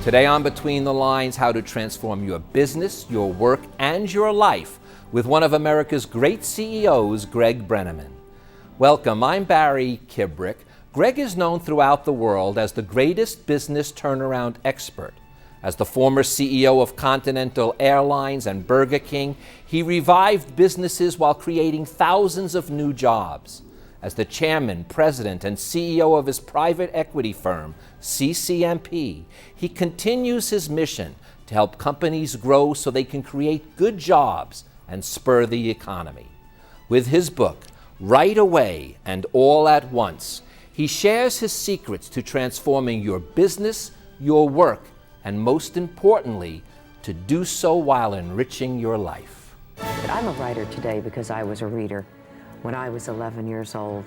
Today on Between the Lines, how to transform your business, your work, and your life with one of America's great CEOs, Greg Brenneman. Welcome, I'm Barry Kibrick. Greg is known throughout the world as the greatest business turnaround expert. As the former CEO of Continental Airlines and Burger King, he revived businesses while creating thousands of new jobs. As the chairman, president, and CEO of his private equity firm, CCMP, he continues his mission to help companies grow so they can create good jobs and spur the economy. With his book, Right Away and All at Once, he shares his secrets to transforming your business, your work, and most importantly, to do so while enriching your life. I'm a writer today because I was a reader when I was 11 years old,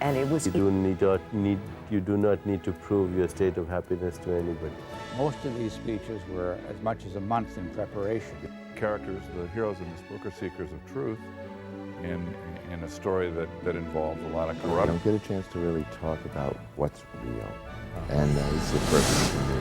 and it was... You do not need to prove your state of happiness to anybody. Most of these speeches were as much as a month in preparation. Characters, the heroes in this book, are seekers of truth in a story that involves a lot of I corruption. don't get a chance to really talk about what's real, and it's the purpose for me.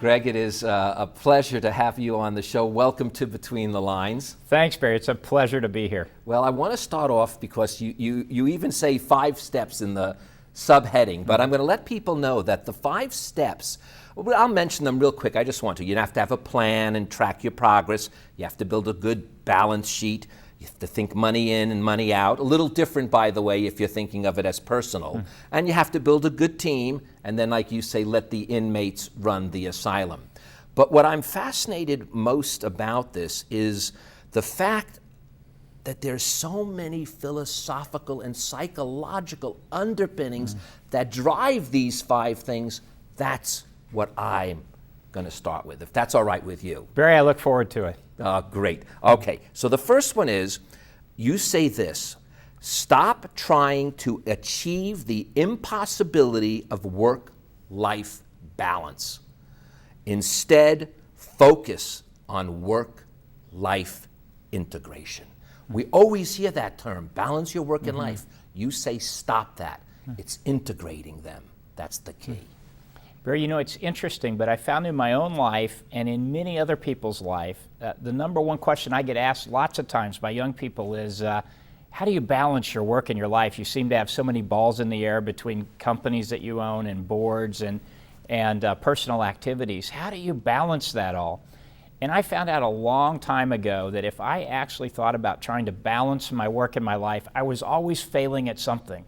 Greg, it is a pleasure to have you on the show. Welcome to Between the Lines. Thanks, Barry. It's a pleasure to be here. Well, I want to start off because you even say 5 steps in the subheading, but I'm going to let people know that the 5 steps, I'll mention them real quick. I just want to. You have to have a plan and track your progress. You have to build a good balance sheet. You have to think money in and money out. A little different, by the way, if you're thinking of it as personal. And you have to build a good team, and then, like you say, let the inmates run the asylum. But what I'm fascinated most about this is the fact that there's so many philosophical and psychological underpinnings that drive these 5 things. That's what I'm going to start with, if that's all right with you. Barry, I look forward to it. Great. Okay, so the first one is, you say this: stop trying to achieve the impossibility of work-life balance. Instead, focus on work-life integration. We always hear that term, balance your work and life. You say stop that. It's integrating them. That's the key. Barry, you know, it's interesting, but I found in my own life and in many other people's life, the number one question I get asked lots of times by young people is, how do you balance your work and your life? You seem to have so many balls in the air between companies that you own and boards and personal activities. How do you balance that all? And I found out a long time ago that if I actually thought about trying to balance my work and my life, I was always failing at something.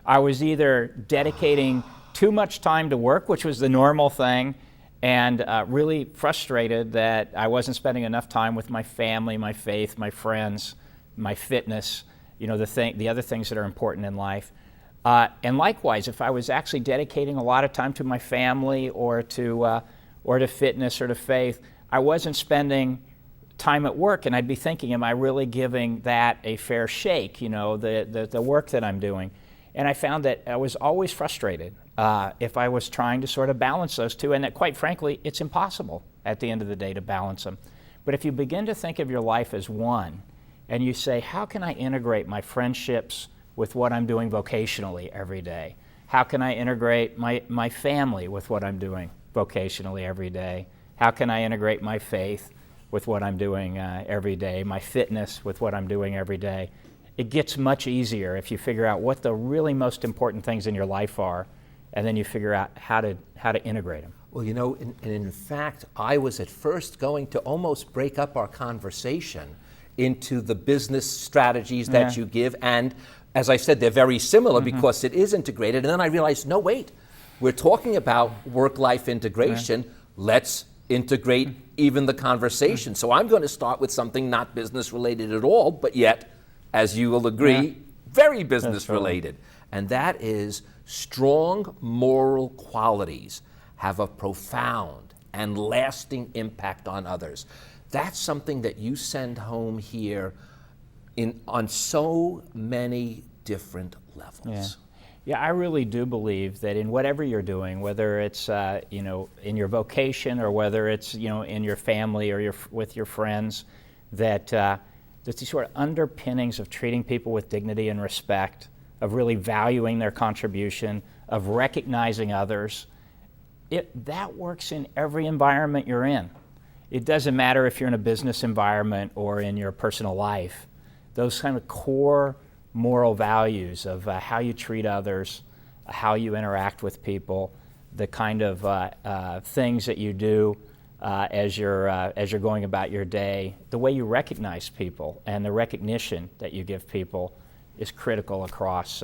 I was either dedicating too much time to work, which was the normal thing, and really frustrated that I wasn't spending enough time with my family, my faith, my friends, my fitness, you know, the other things that are important in life. And likewise, if I was actually dedicating a lot of time to my family or to fitness or to faith, I wasn't spending time at work, and I'd be thinking, am I really giving that a fair shake, you know, the work that I'm doing? And I found that I was always frustrated if I was trying to sort of balance those two, and that quite frankly, it's impossible at the end of the day to balance them. But if you begin to think of your life as one, and you say, how can I integrate my friendships with what I'm doing vocationally every day? How can I integrate my family with what I'm doing vocationally every day? How can I integrate my faith with what I'm doing every day, my fitness with what I'm doing every day? It gets much easier if you figure out what the really most important things in your life are, and then you figure out how to integrate them. Well, you know, in fact, I was at first going to almost break up our conversation into the business strategies that you give, and as I said, they're very similar because it is integrated, and then I realized, no, wait, we're talking about work-life integration. Let's integrate even the conversation. So I'm going to start with something not business related at all, but yet, as you will agree, very business related. And that is, strong moral qualities have a profound and lasting impact on others. That's something that you send home here on so many different levels. Yeah, I really do believe that in whatever you're doing, whether it's you know, in your vocation or whether it's, you know, in your family or with your friends, that these sort of underpinnings of treating people with dignity and respect, of really valuing their contribution, of recognizing others. That works in every environment you're in. It doesn't matter if you're in a business environment or in your personal life. Those kind of core moral values of how you treat others, how you interact with people, the kind of things that you do as you're going about your day, the way you recognize people and the recognition that you give people is critical across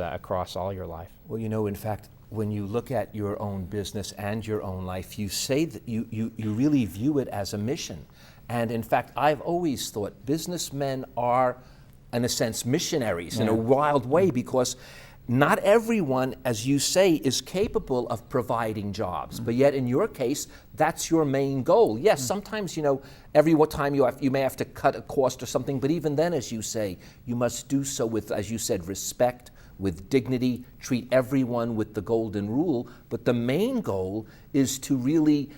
all your life. Well, in fact, when you look at your own business and your own life, you say that you really view it as a mission. And in fact, I've always thought businessmen are, in a sense, missionaries in a wild way, because not everyone, as you say, is capable of providing jobs. But yet in your case, that's your main goal. Yes, sometimes, every time you may have to cut a cost or something, but even then, as you say, you must do so with, as you said, respect, with dignity, treat everyone with the golden rule. But the main goal is to really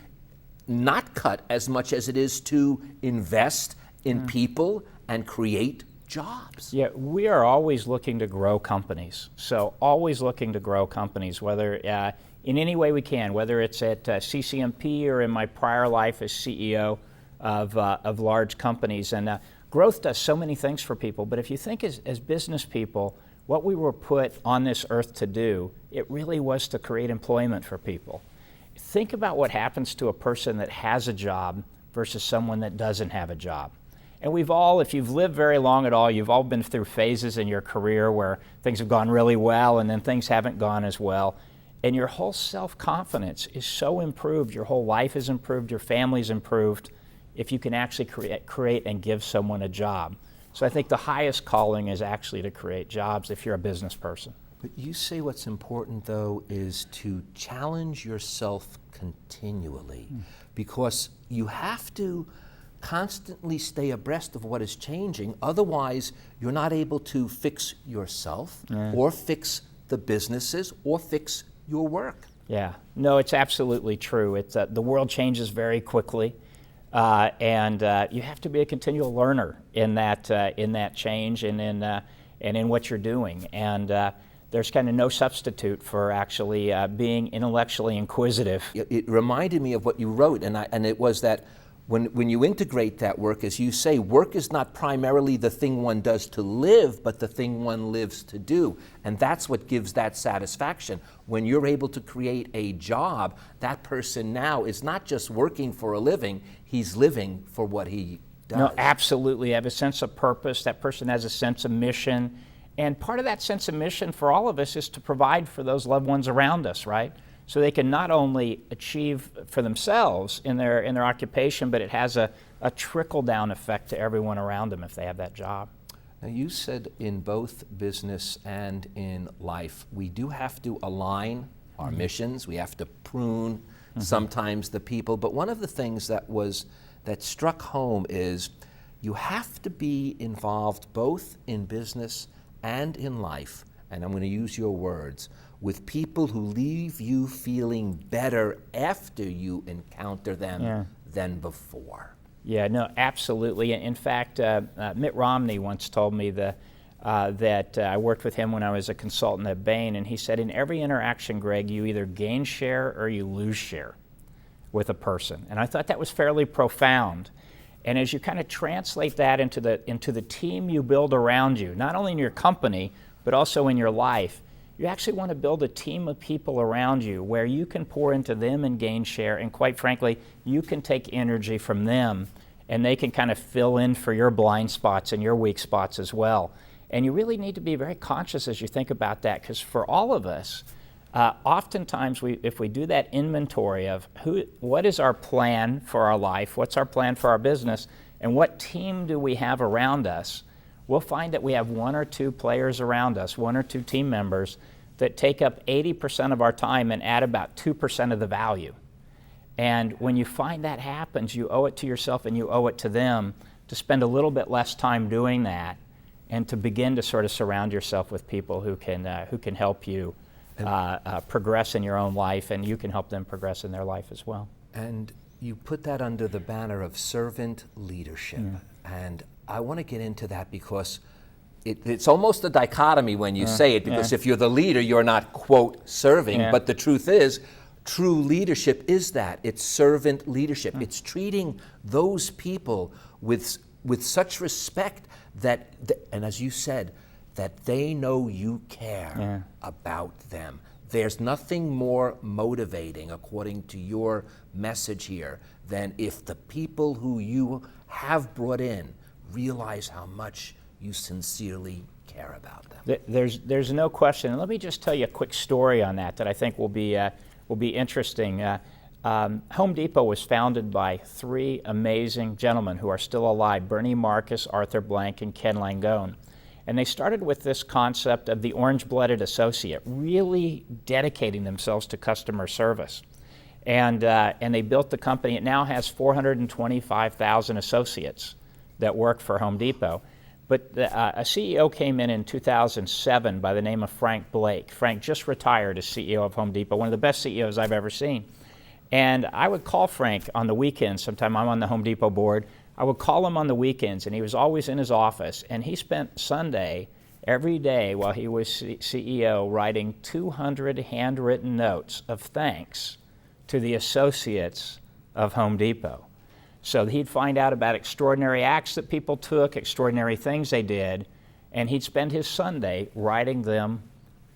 not cut as much as it is to invest in people and create jobs. Yeah, we are always looking to grow companies. So always looking to grow companies, whether in any way we can, whether it's at CCMP or in my prior life as CEO of large companies. And growth does so many things for people, but if you think as business people, what we were put on this earth to do, it really was to create employment for people. Think about what happens to a person that has a job versus someone that doesn't have a job. And we've all, if you've lived very long at all, you've all been through phases in your career where things have gone really well and then things haven't gone as well. And your whole self-confidence is so improved, your whole life is improved, your family's improved, if you can actually create and give someone a job. So I think the highest calling is actually to create jobs if you're a business person. But you say what's important, though, is to challenge yourself continually, because you have to constantly stay abreast of what is changing. Otherwise, you're not able to fix yourself or fix the businesses or fix your work. Yeah, no, it's absolutely true. It's the world changes very quickly, and you have to be a continual learner in that change and in what you're doing. And there's kind of no substitute for actually being intellectually inquisitive. It reminded me of what you wrote, and it was that when you integrate that work, as you say, work is not primarily the thing one does to live, but the thing one lives to do. And that's what gives that satisfaction. When you're able to create a job, that person now is not just working for a living, he's living for what he does. No, absolutely. Have a sense of purpose. That person has a sense of mission. And part of that sense of mission for all of us is to provide for those loved ones around us, right? So they can not only achieve for themselves in their occupation, but it has a trickle-down effect to everyone around them if they have that job. Now, you said in both business and in life, we do have to align our missions. We have to prune sometimes the people. But one of the things that struck home is you have to be involved both in business and in life, and I'm going to use your words, with people who leave you feeling better after you encounter them than before. Yeah, no, absolutely. In fact, Mitt Romney once told me that I worked with him when I was a consultant at Bain, and he said, in every interaction, Greg, you either gain share or you lose share with a person. And I thought that was fairly profound. And as you kind of translate that into the team you build around you, not only in your company, but also in your life, you actually want to build a team of people around you where you can pour into them and gain share, and quite frankly, you can take energy from them and they can kind of fill in for your blind spots and your weak spots as well. And you really need to be very conscious as you think about that, because for all of us, oftentimes if we do that inventory of what is our plan for our life, what's our plan for our business, and what team do we have around us, we'll find that we have one or two players around us, one or two team members that take up 80% of our time and add about 2% of the value. And when you find that happens, you owe it to yourself and you owe it to them to spend a little bit less time doing that and to begin to sort of surround yourself with people who can help you progress in your own life, and you can help them progress in their life as well. And you put that under the banner of servant leadership. And I want to get into that because it's almost a dichotomy when you say it, because if you're the leader, you're not, quote, serving. But the truth is, true leadership is that. It's servant leadership. It's treating those people with such respect that, and as you said, that they know you care about them. There's nothing more motivating, according to your message here, than if the people who you have brought in realize how much you sincerely care about them. There's no question. And let me just tell you a quick story on that I think will be interesting. Home Depot was founded by three amazing gentlemen who are still alive: Bernie Marcus, Arthur Blank, and Ken Langone. And they started with this concept of the orange-blooded associate, really dedicating themselves to customer service. And they built the company. It now has 425,000 associates that work for Home Depot. But a CEO came in 2007 by the name of Frank Blake. Frank just retired as CEO of Home Depot, one of the best CEOs I've ever seen. And I would call Frank on the weekends. Sometime I'm on the Home Depot board. I would call him on the weekends, and he was always in his office. And he spent Sunday every day while he was CEO writing 200 handwritten notes of thanks to the associates of Home Depot. So he'd find out about extraordinary acts that people took, extraordinary things they did, and he'd spend his Sunday writing them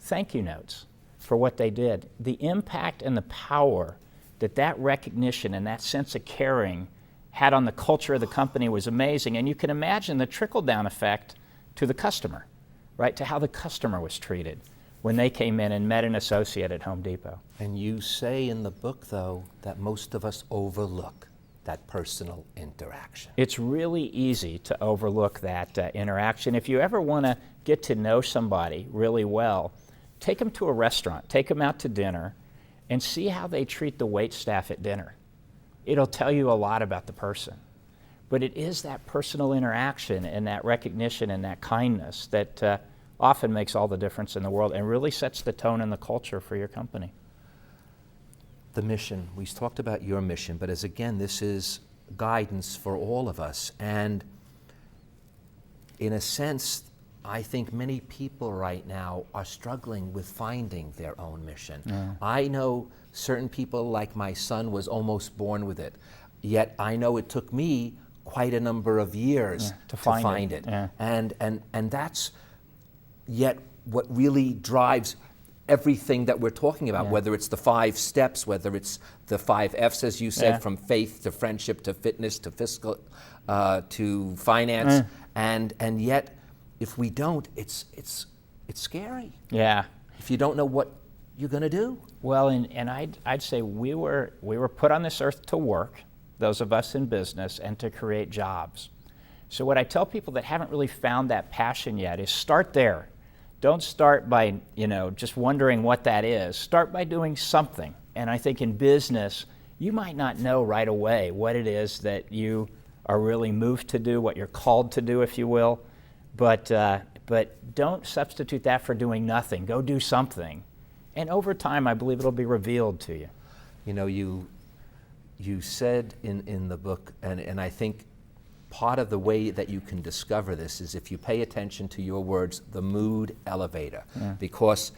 thank you notes for what they did. The impact and the power that recognition and that sense of caring had on the culture of the company was amazing. And you can imagine the trickle-down effect to the customer, right, to how the customer was treated when they came in and met an associate at Home Depot. And you say in the book, though, that most of us overlook that personal interaction. It's really easy to overlook that interaction. If you ever want to get to know somebody really well, take them to a restaurant, take them out to dinner, and see how they treat the wait staff at dinner. It'll tell you a lot about the person. But it is that personal interaction and that recognition and that kindness that often makes all the difference in the world and really sets the tone and the culture for your company. The mission, we talked about your mission, but as again, this is guidance for all of us. And in a sense, I think many people right now are struggling with finding their own mission. I know certain people, like my son, was almost born with it. Yet I know it took me quite a number of years to find it. And that's yet what really drives everything that we're talking about, whether it's the 5 steps, whether it's the 5 F's, as you said, from faith to friendship to fitness to fiscal to finance, and yet if we don't, it's scary. Yeah. If you don't know what you're going to do. Well, and I'd say we were put on this earth to work, those of us in business, and to create jobs. So what I tell people that haven't really found that passion yet is start there. Don't start by, just wondering what that is. Start by doing something. And I think in business, you might not know right away what it is that you are really moved to do, what you're called to do, if you will. But don't substitute that for doing nothing. Go do something. And over time, I believe it'll be revealed to you. You said in the book, and I think part of the way that you can discover this is if you pay attention to your words, the mood elevator. Because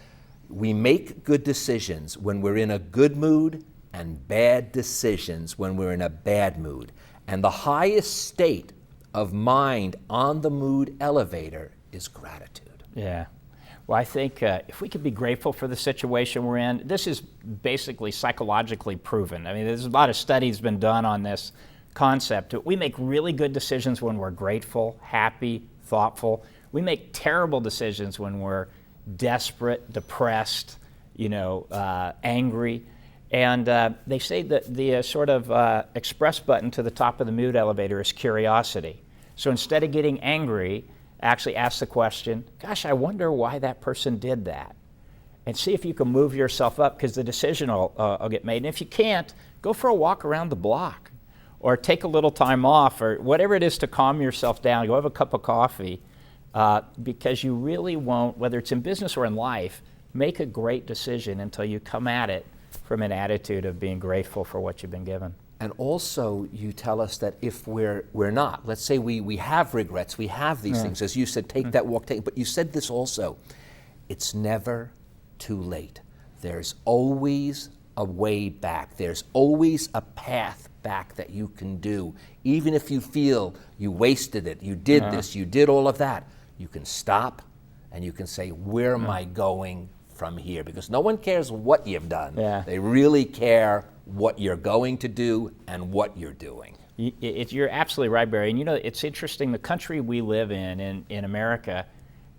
we make good decisions when we're in a good mood and bad decisions when we're in a bad mood. And the highest state of mind on the mood elevator is gratitude. Yeah. Well, I think if we could be grateful for the situation we're in, this is basically psychologically proven. I mean, there's a lot of studies been done on this concept. We make really good decisions when we're grateful, happy, thoughtful. We make terrible decisions when we're desperate, depressed, angry. And they say that the sort of express button to the top of the mood elevator is curiosity. So instead of getting angry, actually ask the question, gosh, I wonder why that person did that. And see if you can move yourself up, because the decision will get made. And if you can't, go for a walk around the block or take a little time off or whatever it is to calm yourself down. Go have a cup of coffee because you really won't, whether it's in business or in life, make a great decision until you come at it from an attitude of being grateful for what you've been given. And also, you tell us that if we're not, let's say we have regrets, we have these things, as you said, take that walk, but you said this also, it's never too late. There's always a way back. There's always a path back that you can do. Even if you feel you wasted it, you did this, you did all of that, you can stop and you can say, where am I going from here? Because no one cares what you've done. They really care what you're going to do and what you're doing. You're absolutely right, Barry. And you know, it's interesting, the country we live in America,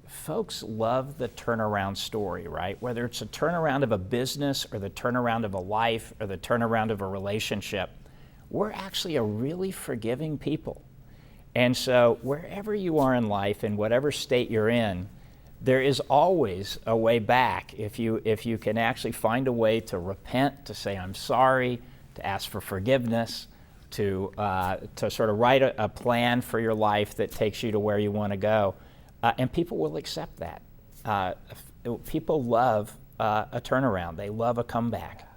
folks love the turnaround story, right? Whether it's a turnaround of a business or the turnaround of a life or the turnaround of a relationship, we're actually a really forgiving people. And so wherever you are in life, in whatever state you're in, there is always a way back if you can actually find a way to repent, to say I'm sorry, to ask for forgiveness, to sort of write a plan for your life that takes you to where you want to go. And people will accept that. People love a turnaround. They love a comeback.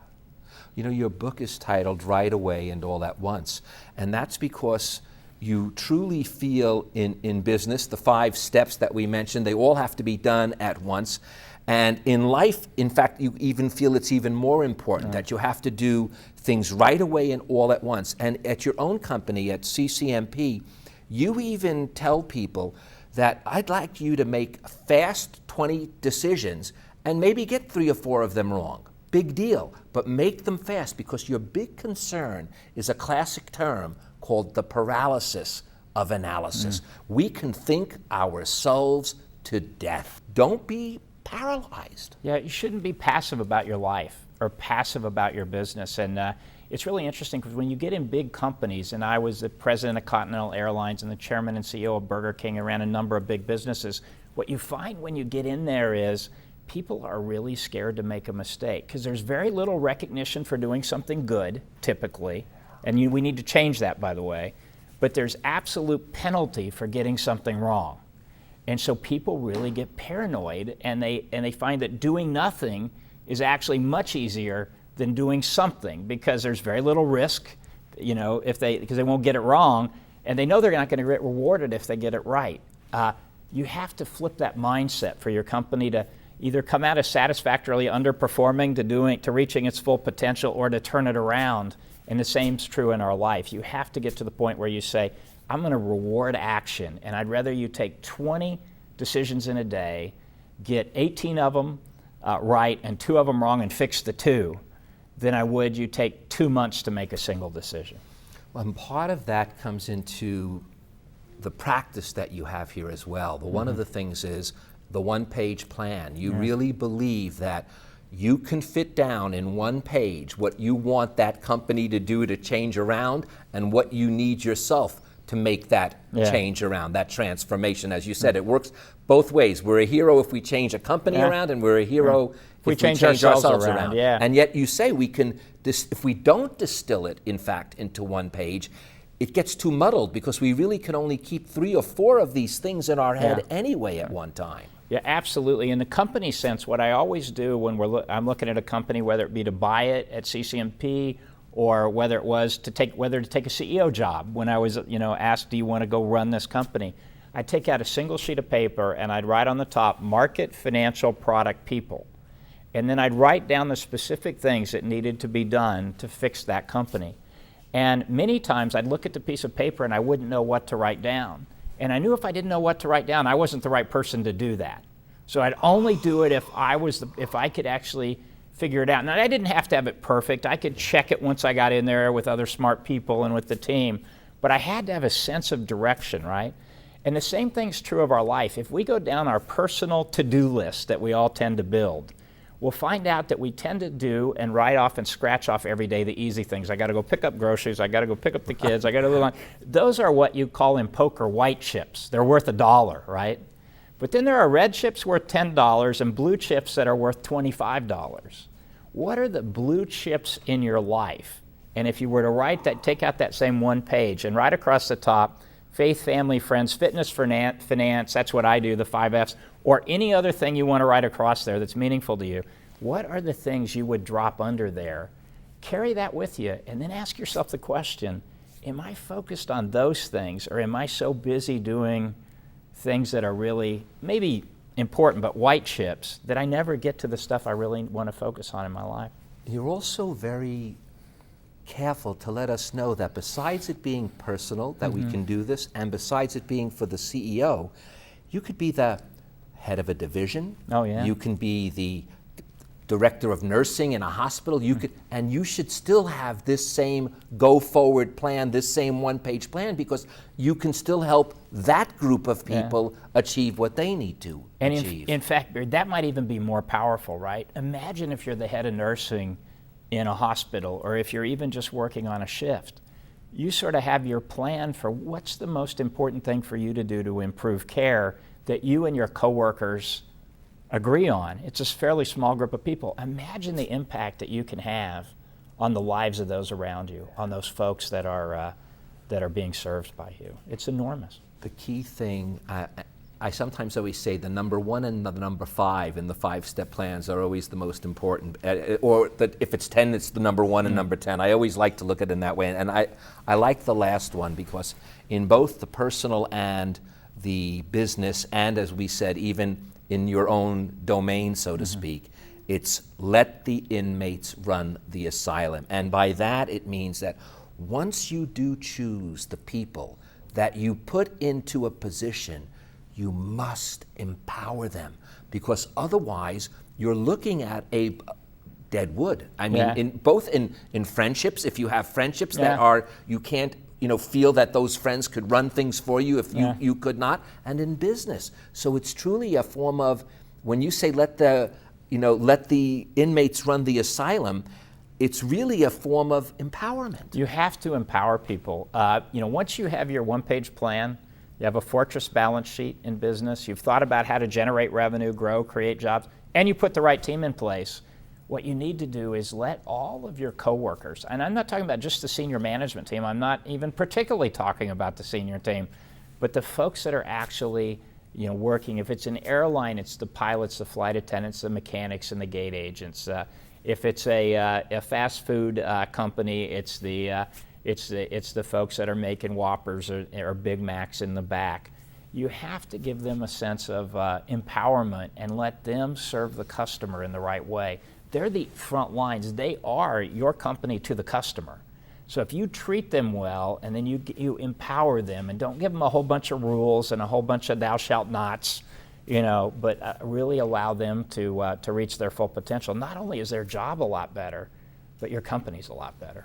You know, your book is titled Right Away and All at Once, and that's because you truly feel in business, the 5 steps that we mentioned, they all have to be done at once. And in life, in fact, you even feel it's even more important that you have to do things right away and all at once. And at your own company, at CCMP, you even tell people that I'd like you to make fast 20 decisions and maybe get 3 or 4 of them wrong. Big deal, but make them fast, because your big concern is a classic term called the paralysis of analysis. We can think ourselves to death. Don't be paralyzed. Yeah, you shouldn't be passive about your life or passive about your business. And it's really interesting because when you get in big companies, and I was the president of Continental Airlines and the chairman and CEO of Burger King and ran a number of big businesses, what you find when you get in there is people are really scared to make a mistake because there's very little recognition for doing something good, typically. And we need to change that, by the way. But there's absolute penalty for getting something wrong. And so people really get paranoid, and they find that doing nothing is actually much easier than doing something because there's very little risk, you know, because they won't get it wrong, and they know they're not going to get rewarded if they get it right. You have to flip that mindset for your company to either come out as satisfactorily underperforming to reaching its full potential, or to turn it around. And the same's true in our life. You have to get to the point where you say, I'm going to reward action, and I'd rather you take 20 decisions in a day, get 18 of them right and 2 of them wrong and fix the 2, than I would you take 2 months to make a single decision. Well, and part of that comes into the practice that you have here as well. One of the things is the one-page plan. You really believe that you can fit down in 1 page what you want that company to do to change around and what you need yourself to make that change around, that transformation. As you said, it works both ways. We're a hero if we change a company around, and we're a hero if we change ourselves around. And yet you say we can, if we don't distill it, in fact, into 1 page, it gets too muddled because we really can only keep 3 or 4 of these things in our head anyway at one time. Yeah, absolutely. In the company sense, what I always do when I'm looking at a company, whether it be to buy it at CCMP or whether it was to take a CEO job, when I was asked, do you want to go run this company? I'd take out a single sheet of paper and I'd write on the top, market, financial, product, people. And then I'd write down the specific things that needed to be done to fix that company. And many times I'd look at the piece of paper and I wouldn't know what to write down. And I knew if I didn't know what to write down, I wasn't the right person to do that. So I'd only do it if I could actually figure it out. Now, I didn't have to have it perfect. I could check it once I got in there with other smart people and with the team. But I had to have a sense of direction, right? And the same thing's true of our life. If we go down our personal to-do list that we all tend to build, we'll find out that we tend to do and write off and scratch off every day the easy things. I got to go pick up groceries. I got to go pick up the kids. I got to go. Those are what you call in poker white chips. They're worth $1, right? But then there are red chips worth $10 and blue chips that are worth $25. What are the blue chips in your life? And if you were to write that, take out that same 1 page and write across the top, faith, family, friends, fitness, finance, that's what I do, the 5 F's, or any other thing you want to write across there that's meaningful to you. What are the things you would drop under there carry that with you, and then ask yourself the question, am I focused on those things, or am I so busy doing things that are really maybe important but white chips that I never get to the stuff I really want to focus on in my life? You're also very careful to let us know that besides it being personal, that we can do this, and besides it being for the CEO, you could be the head of a division. Oh, yeah. You can be the director of nursing in a hospital. You could, and you should still have this same go-forward plan, this same one-page plan, because you can still help that group of people achieve what they need to achieve. In fact, Barry, that might even be more powerful, right? Imagine if you're the head of nursing in a hospital, or if you're even just working on a shift. You sort of have your plan for what's the most important thing for you to do to improve care that you and your coworkers agree on. It's a fairly small group of people. Imagine the impact that you can have on the lives of those around you, on those folks that are being served by you. It's enormous. The key thing, I sometimes always say the number 1 and the number 5 in the 5-step plans are always the most important, or that if it's 10, it's the number 1 and number 10. I always like to look at it in that way, and I like the last one, because in both the personal and the business, and as we said, even in your own domain, so to speak, it's let the inmates run the asylum. And by that it means that once you do choose the people that you put into a position, you must empower them, because otherwise you're looking at a dead wood. I mean, in friendships, if you have friendships that are, you can't feel that those friends could run things for you if you could not, and in business. So it's truly a form of, when you say let the inmates run the asylum, it's really a form of empowerment. You have to empower people. Once you have your one-page plan, you have a fortress balance sheet in business, you've thought about how to generate revenue, grow, create jobs, and you put the right team in place, what you need to do is let all of your coworkers, and I'm not talking about just the senior management team, I'm not even particularly talking about the senior team, but the folks that are actually working. If it's an airline, it's the pilots, the flight attendants, the mechanics, and the gate agents. If it's a fast food company, it's the folks that are making Whoppers or Big Macs in the back. You have to give them a sense of empowerment and let them serve the customer in the right way. They're the front lines. They are your company to the customer. So if you treat them well and then you empower them and don't give them a whole bunch of rules and a whole bunch of thou shalt nots, but really allow them to reach their full potential, not only is their job a lot better, but your company's a lot better.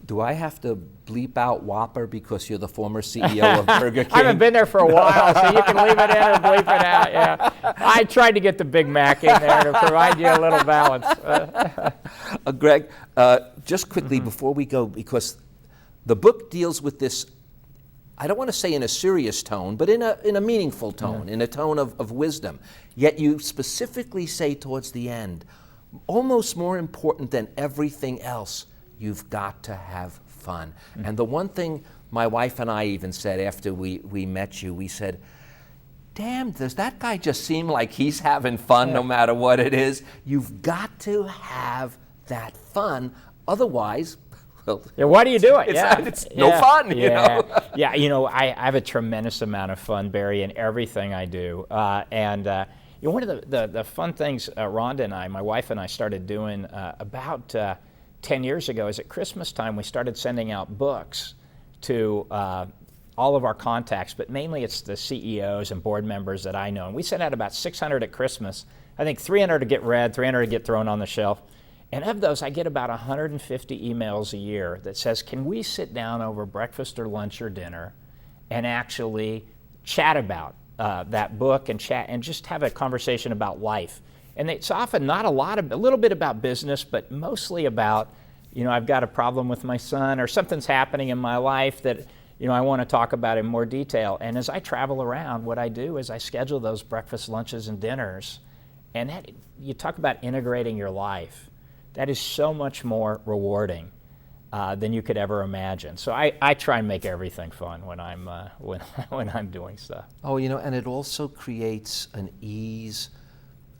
Do I have to bleep out Whopper because you're the former CEO of Burger King? I haven't been there for a while, so you can leave it in or bleep it out. Yeah, I tried to get the Big Mac in there to provide you a little balance. Greg, just quickly before we go, because the book deals with this, I don't want to say in a serious tone, but in a meaningful tone, in a tone of wisdom. Yet you specifically say towards the end, almost more important than everything else, you've got to have fun. And the one thing my wife and I even said after we met you, we said, damn, does that guy just seem like he's having fun no matter what it is? You've got to have that fun, otherwise, well, why do you do it? It's no fun, you know? I have a tremendous amount of fun, Barry, in everything I do. One of the fun things Rhonda and I, my wife and I, started doing about 10 years ago is at Christmas time we started sending out books to all of our contacts, but mainly it's the CEOs and board members that I know. And we sent out about 600 at Christmas. I think 300 to get read, 300 to get thrown on the shelf. And of those, I get about 150 emails a year that says, can we sit down over breakfast or lunch or dinner and actually chat about that book and chat and just have a conversation about life. And it's often not a little bit about business, but mostly about, I've got a problem with my son or something's happening in my life that, I want to talk about in more detail. And as I travel around, what I do is I schedule those breakfast, lunches, and dinners. And that, you talk about integrating your life. That is so much more rewarding than you could ever imagine. So I try and make everything fun when I'm when I'm doing stuff. Oh, and it also creates an ease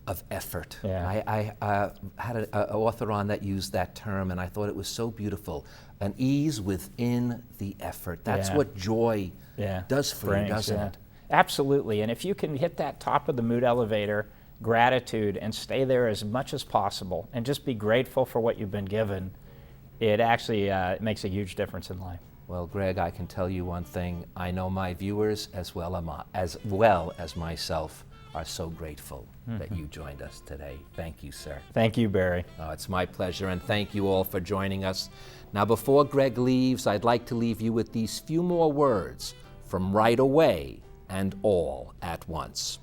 of effort. Yeah. I had an author on that used that term, and I thought it was so beautiful. An ease within the effort. That's Yeah. what joy Yeah. does for Brings, you, doesn't yeah. it? Absolutely. And if you can hit that top of the mood elevator, gratitude, and stay there as much as possible, and just be grateful for what you've been given, it actually makes a huge difference in life. Well, Greg, I can tell you one thing. I know my viewers as well as myself are so grateful that you joined us today. Thank you, sir. Thank you, Barry. Oh, it's my pleasure, and thank you all for joining us. Now, before Greg leaves, I'd like to leave you with these few more words from Right Away and All at Once.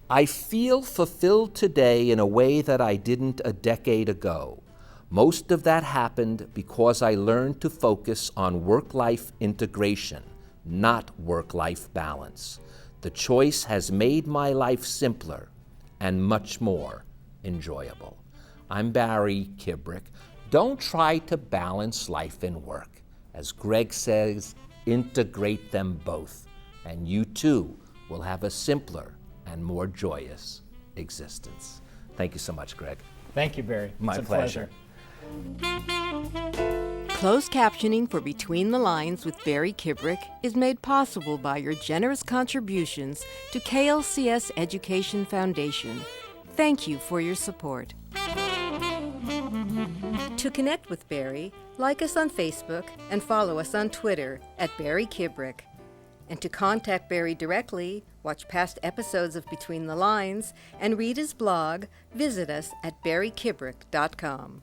I feel fulfilled today in a way that I didn't a decade ago. Most of that happened because I learned to focus on work-life integration, not work-life balance. The choice has made my life simpler and much more enjoyable. I'm Barry Kibrick. Don't try to balance life and work. As Greg says, integrate them both, and you too will have a simpler and more joyous existence. Thank you so much, Greg. Thank you, Barry. My It's a pleasure. Closed captioning for Between the Lines with Barry Kibrick is made possible by your generous contributions to KLCS Education Foundation. Thank you for your support. To connect with Barry, like us on Facebook and follow us on Twitter at Barry Kibrick. And to contact Barry directly, watch past episodes of Between the Lines, and read his blog, visit us at barrykibrick.com.